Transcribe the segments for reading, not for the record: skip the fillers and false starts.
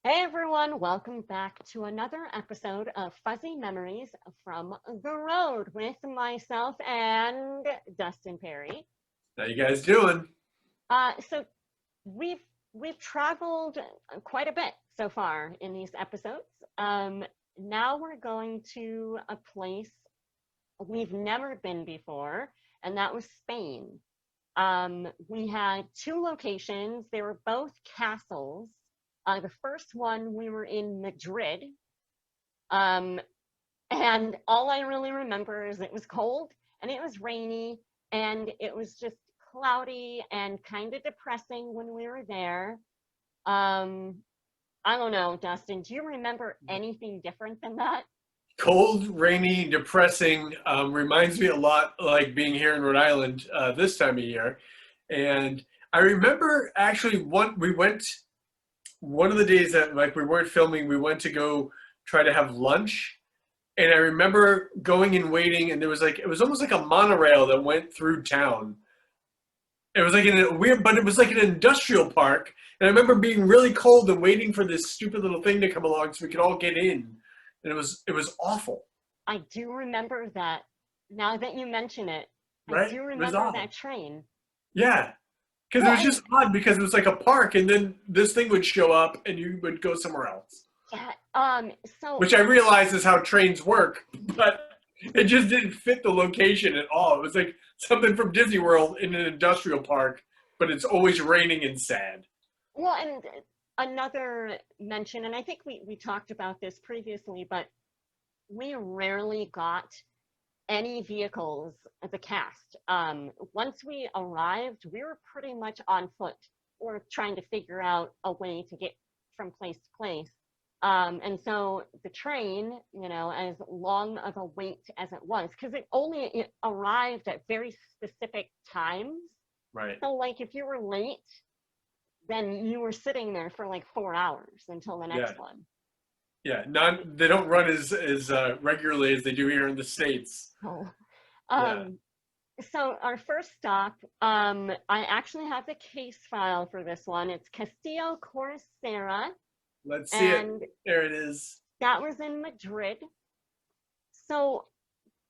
Hey everyone, welcome back to another episode of Fuzzy Memories from the Road with myself and Dustin Pari. How you guys doing? So we've traveled quite a bit so far in these episodes. Now we're going to a place we've never been before, and that was Spain. We had two locations. They were both castles. The first one, we were in Madrid. And all I really remember is it was cold and it was rainy and it was just cloudy and kind of depressing when we were there. I don't know, Dustin, do you remember anything different than that? Cold, rainy, depressing. Reminds me a lot like being here in Rhode Island this time of year. And I remember actually one of the days that like we weren't filming, we went to go try to have lunch. And I remember going and waiting, and there was like, it was almost like a monorail that went through town. It was like in a weird, but it was like an industrial park. And I remember being really cold and waiting for this stupid little thing to come along so we could all get in. And it was awful. I do remember that. Now that you mention it, I Right? do It was remember awful. that train. Yeah. Because it Well, was just odd because it was like a park and then this thing would show up and you would go somewhere else. yeah, so Which I realize is how trains work, but it just didn't fit the location at all. It was like something from Disney World in an industrial park, but it's always raining and sad. well, and another mention, and I think we talked about this previously, but we rarely got any vehicles as a cast. Once we arrived, we were pretty much on foot or trying to figure out a way to get from place to place. And so the train, you know, as long of a wait as it was, because it arrived at very specific times. Right. So, like, if you were late, then you were sitting there for like 4 hours until the Yeah. next one. Yeah. They don't run as regularly as they do here in the States. Oh. Yeah. So our first stop, I actually have the case file for this one. It's Castillo Corcera, Let's see it. and There it is. that was in Madrid. So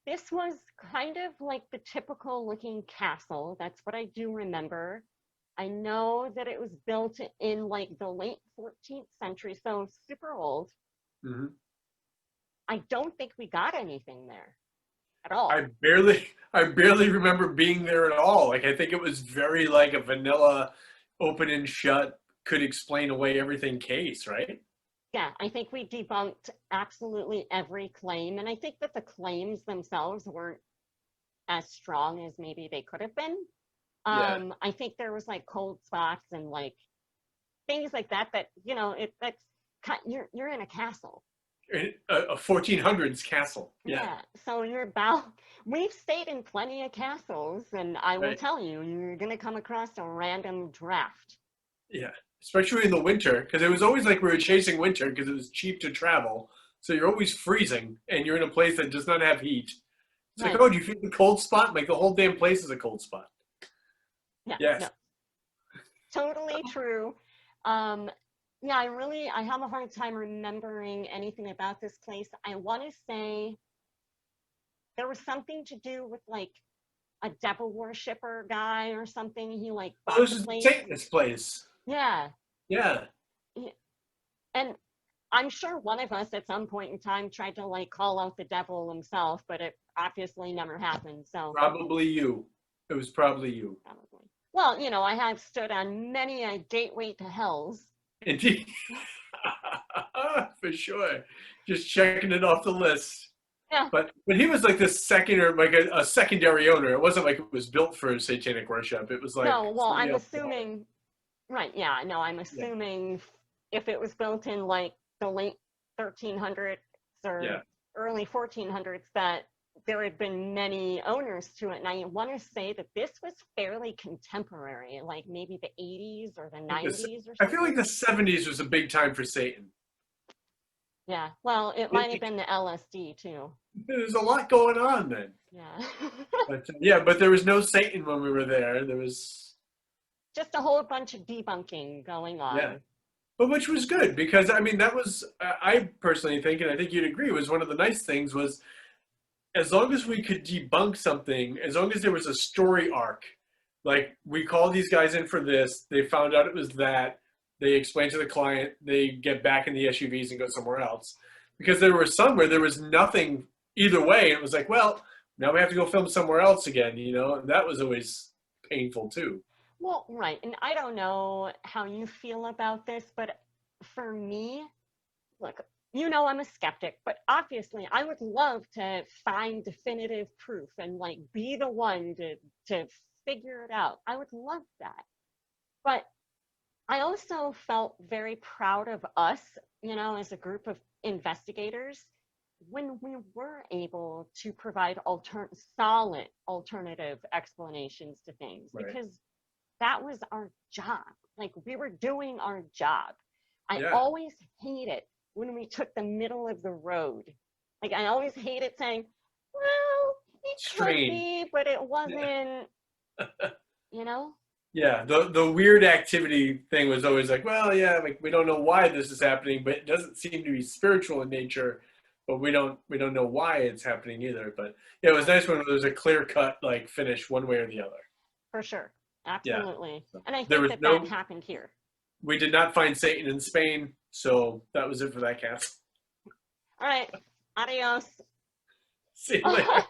this was kind of like the typical looking castle. That's what I do remember. I know that it was built in like the late 14th century, so super old. Hmm. I don't think we got anything there at all. I barely remember being there at all. Like I think it was very like a vanilla, open and shut, could explain away everything case, right? Yeah, I think we debunked absolutely every claim, and I think that the claims themselves weren't as strong as maybe they could have been. Yeah. I think there was like cold spots and like things like that that you know you're in a castle. A 1400s castle. Yeah. Yeah, so you're bound. We've stayed in plenty of castles, and I will Right. tell you, you're gonna come across a random draft. Yeah. Especially in the winter, because it was always like we were chasing winter because it was cheap to travel. So you're always freezing and you're in a place that does not have heat. It's like, Right. oh, do you feel the cold spot? Like the whole damn place is a cold spot. Yeah. Yes. No, totally true. Um, yeah, I have a hard time remembering anything about this place. I want to say there was something to do with like a devil worshiper guy or something. He like Oh, bought this the is the place. Satanist place. Yeah. Yeah. And I'm sure one of us at some point in time tried to like call out the devil himself, but it obviously never happened. So Probably you. It was probably you. probably. Well, you know, I have stood on many a gateway to hells. Indeed. For sure. Just checking it off the list. Yeah. But he was like the second or like a secondary owner. It wasn't like it was built for satanic worship. It was like No, well, I'm somebody else bought it. assuming, right, yeah, no, I'm Yeah. assuming if it was built in like the late 1300s Yeah. early 1400s that there had been many owners to it. And I want to say that this was fairly contemporary, like maybe the 80s or the 90s or I something. feel like the 70s was a big time for Satan. Yeah, well, it might have been the LSD too. There's a lot going on then. Yeah. But there was no Satan when we were there. There was Just a whole bunch of debunking going on. yeah, but which was good because I mean that was I personally think, and I think you'd agree, was one of the nice things was as long as we could debunk something, as long as there was a story arc, like we called these guys in for this, they found out it was that, they explain to the client, they get back in the SUVs and go somewhere else. Because there were some where there was nothing either way. It was like, well, now we have to go film somewhere else again, you know, and that was always painful too. Well, right. And I don't know how you feel about this, but for me, look, you know, I'm a skeptic, but obviously I would love to find definitive proof and like be the one to figure it out. I would love that. But I also felt very proud of us, you know, as a group of investigators when we were able to provide solid alternative explanations to things, Right. because that was our job. Like we were doing our job. I Yeah. always hated when we took the middle of the road. Like I always hated saying, well, it could be, but it wasn't, you know? Yeah, the weird activity thing was always like, well, yeah, like we don't know why this is happening, but it doesn't seem to be spiritual in nature, but we don't know why it's happening either. But yeah, it was nice when there was a clear cut like finish one way or the other. For sure. Yeah. Absolutely. And I There think was that happened here. we did not find Satan in Spain, so that was it for that cast. All right. Adios. See you later.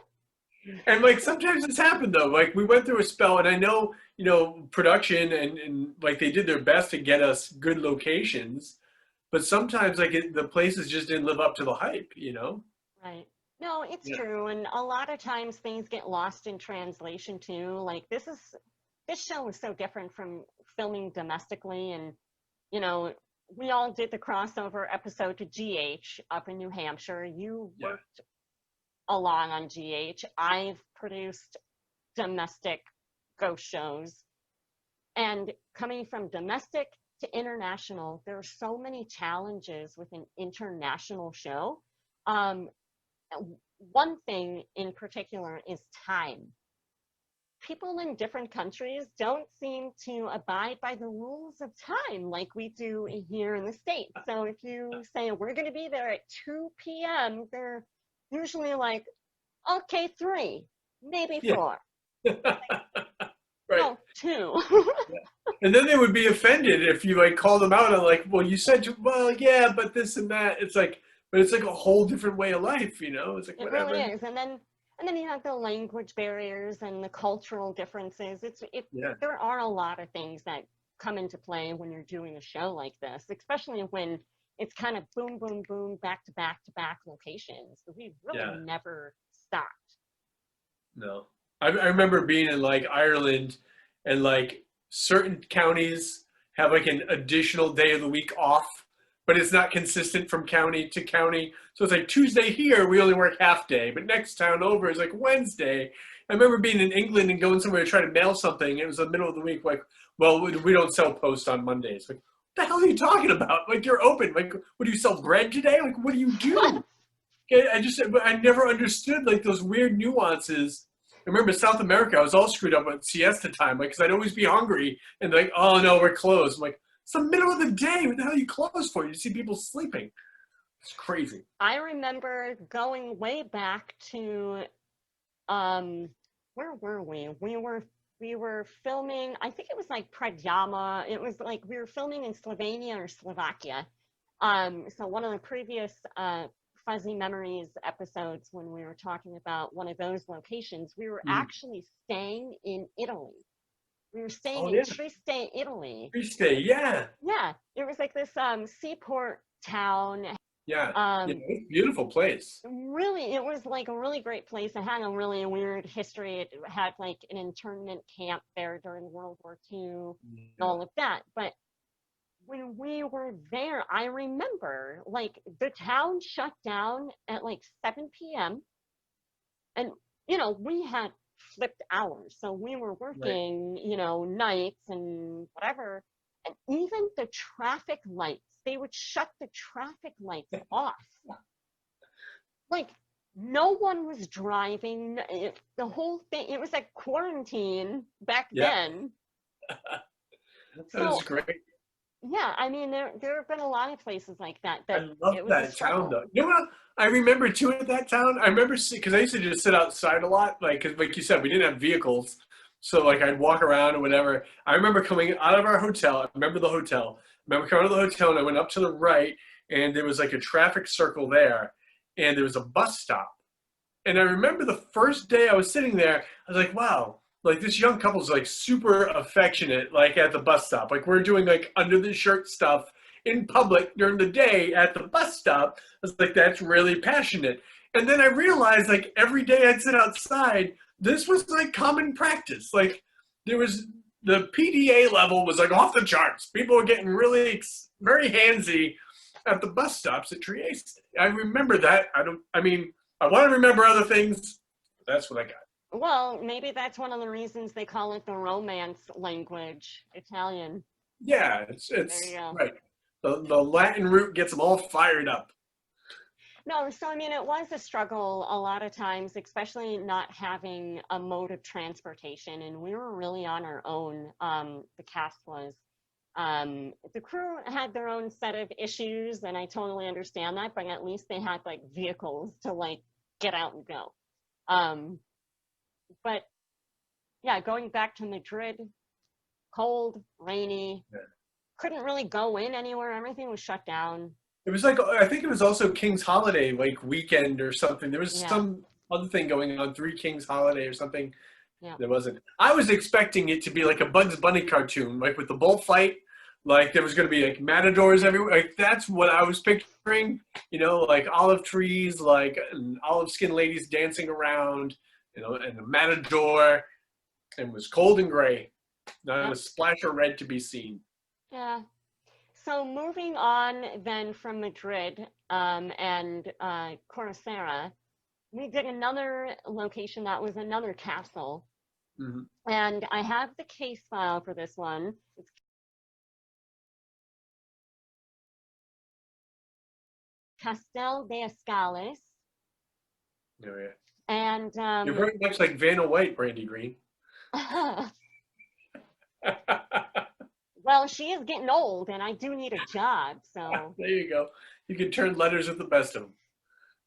And like sometimes it's happened though. Like we went through a spell, and I know, you know, production and like they did their best to get us good locations, but sometimes like the places just didn't live up to the hype, you know? Right. No, it's Yeah. true. And a lot of times things get lost in translation too. Like this show is so different from filming domestically. And, you know, we all did the crossover episode to GH up in New Hampshire. You worked along on GH. I've produced domestic ghost shows. And coming from domestic to international, there are so many challenges with an international show. One thing in particular is time. People in different countries don't seem to abide by the rules of time like we do here in the States. So if you say we're going to be there at 2 p.m., they're usually like, okay, 3, maybe 4. Right. No, 2. And then they would be offended if you like call them out on like, well, you said, well, yeah, but this and that. It's like, but it's like a whole different way of life, you know? It's like, It whatever. really is. And then you have the language barriers and the cultural differences. There are a lot of things that come into play when you're doing a show like this, especially when it's kind of boom, boom, boom, back to back to back locations. We really never stopped. No. I remember being in like Ireland, and like certain counties have like an additional day of the week off, but it's not consistent from county to county. So it's like Tuesday here, we only work half day, but next town over is like Wednesday. I remember being in England and going somewhere to try to mail something. It was the middle of the week. Like, well, we don't sell post on Mondays. Like, what the hell are you talking about? Like, you're open. Like, what do you sell bread today? Like, what do you do? I never understood like those weird nuances. I remember South America, I was all screwed up at siesta time, like, because I'd always be hungry, and like, oh no, we're closed. I'm like, it's the middle of the day. What the hell are you closed for? You see people sleeping. It's crazy. I remember going way back to, where were we? We were filming, I think it was like Pradyama. It was like we were filming in Slovenia or Slovakia. So one of the previous Fuzzy Memories episodes, when we were talking about one of those locations, we were actually staying in Italy. We were staying in Trieste, Italy. Trieste, yeah. Yeah, it was like this seaport town. Yeah, beautiful place. Really, it was like a really great place. It had a really weird history. It had like an internment camp there during World War II and all of that. But when we were there, I remember like the town shut down at like 7 p.m. And, we had flipped hours. So we were Right. working, nights and whatever. And even the traffic lights, they would shut the traffic lights off. Like, no one was driving. The whole thing, it was like quarantine back Yeah, then. that was So, great. yeah, I mean, there have been a lot of places like that, I that love it was a that town struggle. though. You know what? I remember too at that town. I remember because I used to just sit outside a lot, like because like you said, we didn't have vehicles, so like I'd walk around or whatever. I remember coming out of our hotel. I remember the hotel. I remember coming to the hotel and I went up to the right, and there was like a traffic circle there, and there was a bus stop. And I remember the first day I was sitting there, I was like, wow, like this young couple's like super affectionate, like at the bus stop. Like we're doing like under the shirt stuff in public during the day at the bus stop. I was like, that's really passionate. And then I realized like every day I'd sit outside, this was like common practice. Like there was the PDA level was like off the charts. People were getting really very handsy at the bus stops at Trieste. I remember that. I mean, I want to remember other things. But that's what I got. Well, maybe that's one of the reasons they call it the romance language, Italian. Yeah, There you it's go. right. The Latin root gets them all fired up. No, so I mean, it was a struggle a lot of times, especially not having a mode of transportation. And we were really on our own. The cast was. The crew had their own set of issues, and I totally understand that, but at least they had like vehicles to like get out and go. Um, but yeah, going back to Madrid, cold, rainy, Yeah. couldn't really go in anywhere. Everything was shut down. It was like I think it was also King's Holiday like weekend or something. There was Yeah, some other thing going on, Three Kings Holiday or something. yeah. There wasn't. I was expecting it to be like a Bugs Bunny cartoon, like with the bullfight. Like there was going to be like matadors everywhere. Like that's what I was picturing. Like olive trees, like and olive skin ladies dancing around. And a matador, and it was cold and gray. Not a Yep. splash of red to be seen. Yeah. So moving on then from Madrid and Corusera, we did another location that was another castle. Hmm. And I have the case file for this one. It's Castel de Escales. Oh, yeah. And You're very much like Vanna White, Brandy Green. well, she is getting old and I do need a job. So There you go. You can turn letters with the best of them.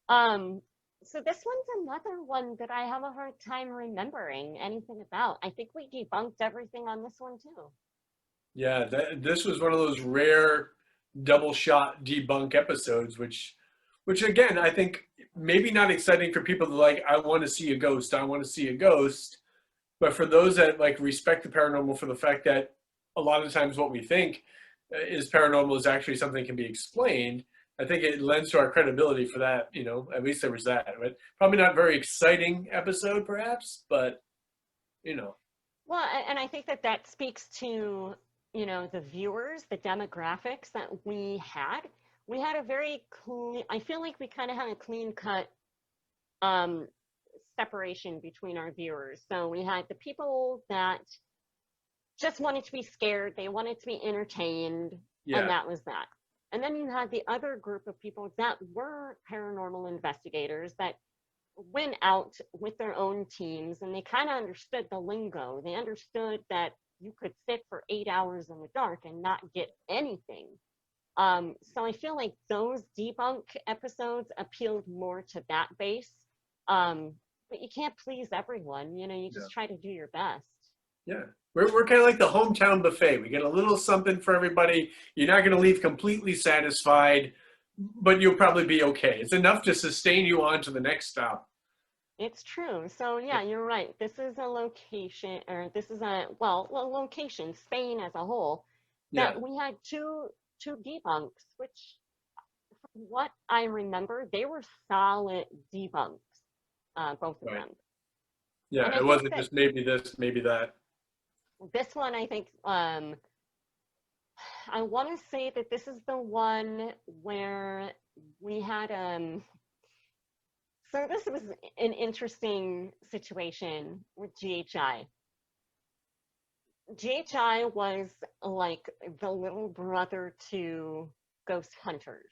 um so this one's another one that I have a hard time remembering anything about. I think we debunked everything on this one too. Yeah, this was one of those rare double shot debunk episodes, which again, I think maybe not exciting for people that like, I want to see a ghost, I want to see a ghost. But for those that like respect the paranormal for the fact that a lot of times what we think is paranormal is actually something that can be explained, I think it lends to our credibility for that. At least there was that. Right? Probably not very exciting episode, perhaps, but you know, Well, and I think that that speaks to, the viewers, the demographics that we had. We had a very clean, I feel like we kind of had a clean cut um, separation between our viewers. So we had the people that just wanted to be scared, they wanted to be entertained, and yeah, that was that. And then you had the other group of people that were paranormal investigators that went out with their own teams and they kind of understood the lingo. They understood that you could sit for 8 hours in the dark and not get anything. So I feel like those debunk episodes appealed more to that base. But you can't please everyone, you yeah, just try to do your best. yeah. We're kind of like the hometown buffet. We get a little something for everybody. You're not going to leave completely satisfied, but you'll probably be okay. It's enough to sustain you on to the next stop. It's true. So yeah, you're right. This is a location, or this is a location, Spain as a whole, Yeah, that we had two debunks, which from what I remember, they were solid debunks, both of right. them. And Yeah, I it think wasn't that just maybe this, maybe that. this one, I think, I want to say that this is the one where we had so this was an interesting situation with GHI. GHI was like the little brother to Ghost Hunters,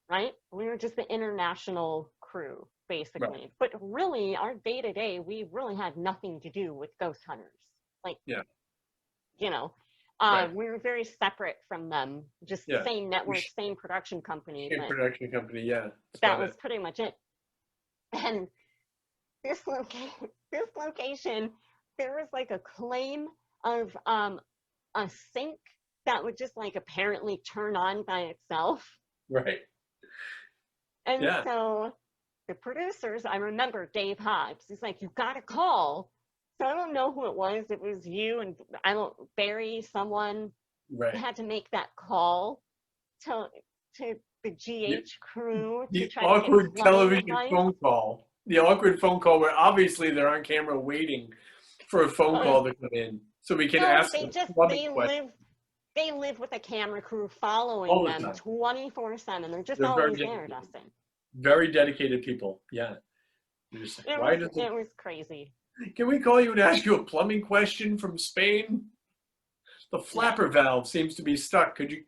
right? We were just the international crew, basically. Right. But really, our day to day, we really had nothing to do with Ghost Hunters. Like, Yeah. you know, Right. we were very separate from them, just Yeah. same network, same production company. Same But production company, yeah. that was pretty much it. And this location, there was like a claim of a sink that would just like apparently turn on by itself. Right. And Yeah. so the producers, I remember Dave Hobbs, he's like, you got to call. So I don't know who it was. It was you and Barry, someone Right. had to make that call to the GH crew to The try to awkward get television phone call. The awkward phone call where obviously they're on camera waiting for a phone call to come in so we can ask them plumbing questions. They live with a camera crew following All the them time. 24/7. They're just They're very always there, dedicated. Dustin. Very dedicated people. Yeah. You're just like, It was crazy. Can we call you and ask you a plumbing question from Spain? The flapper valve seems to be stuck. Could you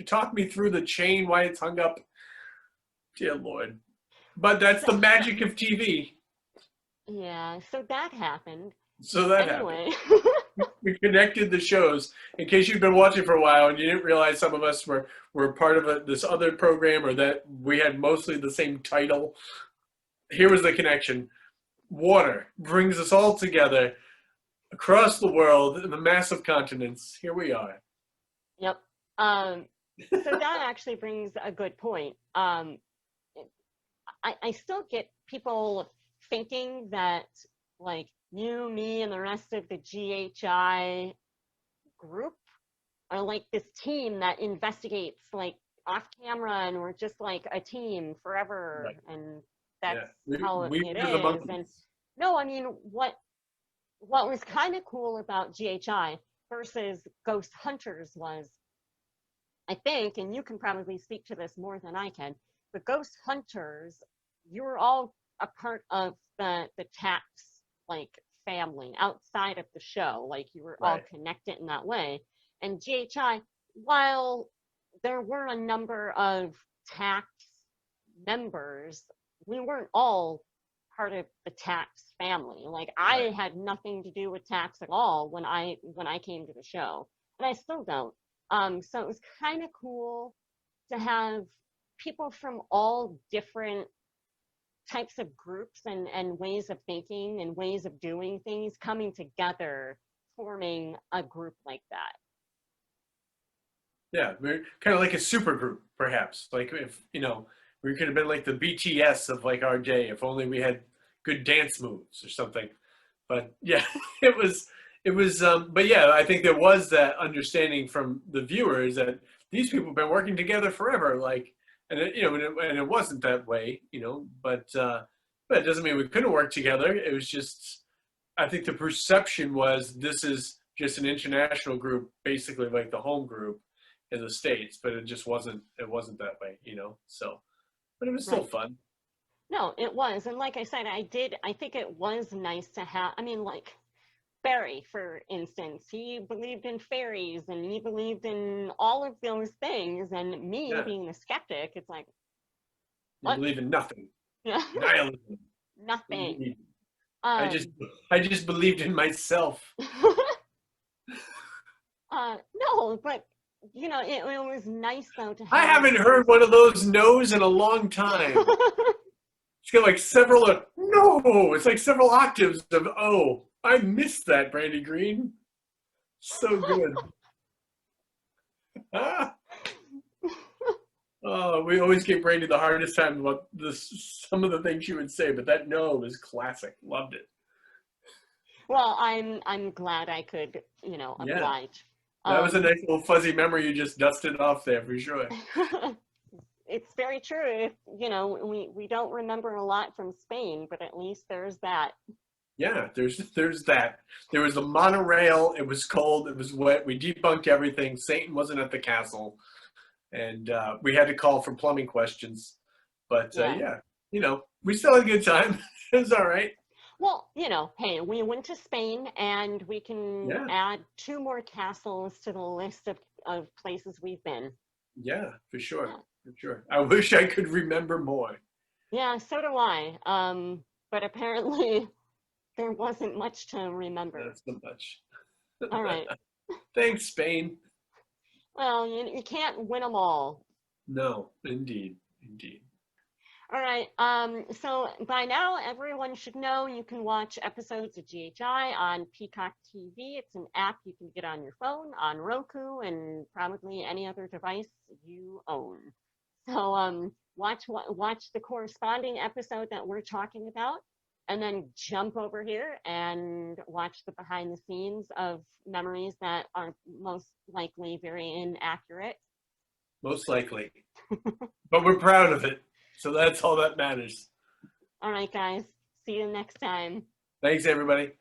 talk me through the chain, why it's hung up? Dear Lord. But that's the magic of TV. Yeah, so that happened. So that Anyway. happened. We connected the shows. In case you've been watching for a while and you didn't realize some of us were part of this other program, or that we had mostly the same title, here was the connection. Water brings us all together across the world in the massive continents. Here we are. Yep. So that actually brings a good point. I still get people thinking that like you, me, and the rest of the GHI group are like this team that investigates like off camera, and we're just like a team forever, Right. And that's Yeah. how it is. And no, I mean, what was kind of cool about GHI versus Ghost Hunters was, I think, and you can probably speak to this more than I can, the Ghost Hunters, you were all a part of the tax like family outside of the show, like you were all connected in that way. And GHI, while there were a number of tax members, we weren't all part of the tax family. Like I had nothing to do with tax at all when I came to the show, and I still don't. So it was kind of cool to have people from all different types of groups and ways of thinking and ways of doing things coming together, forming a group like that. Yeah, we're kind of like a super group, perhaps. Like if, we could have been like the BTS of like our day, if only we had good dance moves or something. But yeah, it was, but yeah, I think there was that understanding from the viewers that these people have been working together forever. Like, and it wasn't that way, but it doesn't mean we couldn't work together. It was just, I think the perception was this is just an international group, basically like the home group in the States, but it just wasn't that way, so, but it was still fun. No, it was. And like I said, I think it was nice to have, I mean, like Barry, for instance, he believed in fairies and he believed in all of those things. And me being the skeptic, it's like, what? You believe in nothing. Yeah. Nihilism. Nothing. I just believed in myself. No, but it was nice though to have. I haven't heard one of those no's in a long time. It's got like several no. It's like several octaves of oh. I missed that, Brandy Green. So good. Oh, we always give Brandy the hardest time about some of the things she would say, but that no is classic. Loved it. Well, I'm glad I could, oblige. That was a nice little fuzzy memory you just dusted off there for sure. It's very true. We don't remember a lot from Spain, but at least there's that. Yeah, there's that. There was the monorail. It was cold. It was wet. We debunked everything. Satan wasn't at the castle, and we had to call for plumbing questions. But Yeah. yeah, you know, we still had a good time. It was all right. Well, you know, hey, we went to Spain and we can Yeah, add 2 more castles to the list of places we've been. yeah, for sure, Yeah. for sure. I wish I could remember more. Yeah, so do I. But apparently there wasn't much to remember. Not so much. All right. Thanks, Spain. Well, you can't win them all. No, indeed, indeed. All right. So by now, everyone should know you can watch episodes of GHI on Peacock TV. It's an app you can get on your phone, on Roku, and probably any other device you own. So watch the corresponding episode that we're talking about, and then jump over here and watch the behind the scenes of memories that are most likely very inaccurate. Most likely. But we're proud of it. So that's all that matters. All right, guys. See you next time. Thanks, everybody.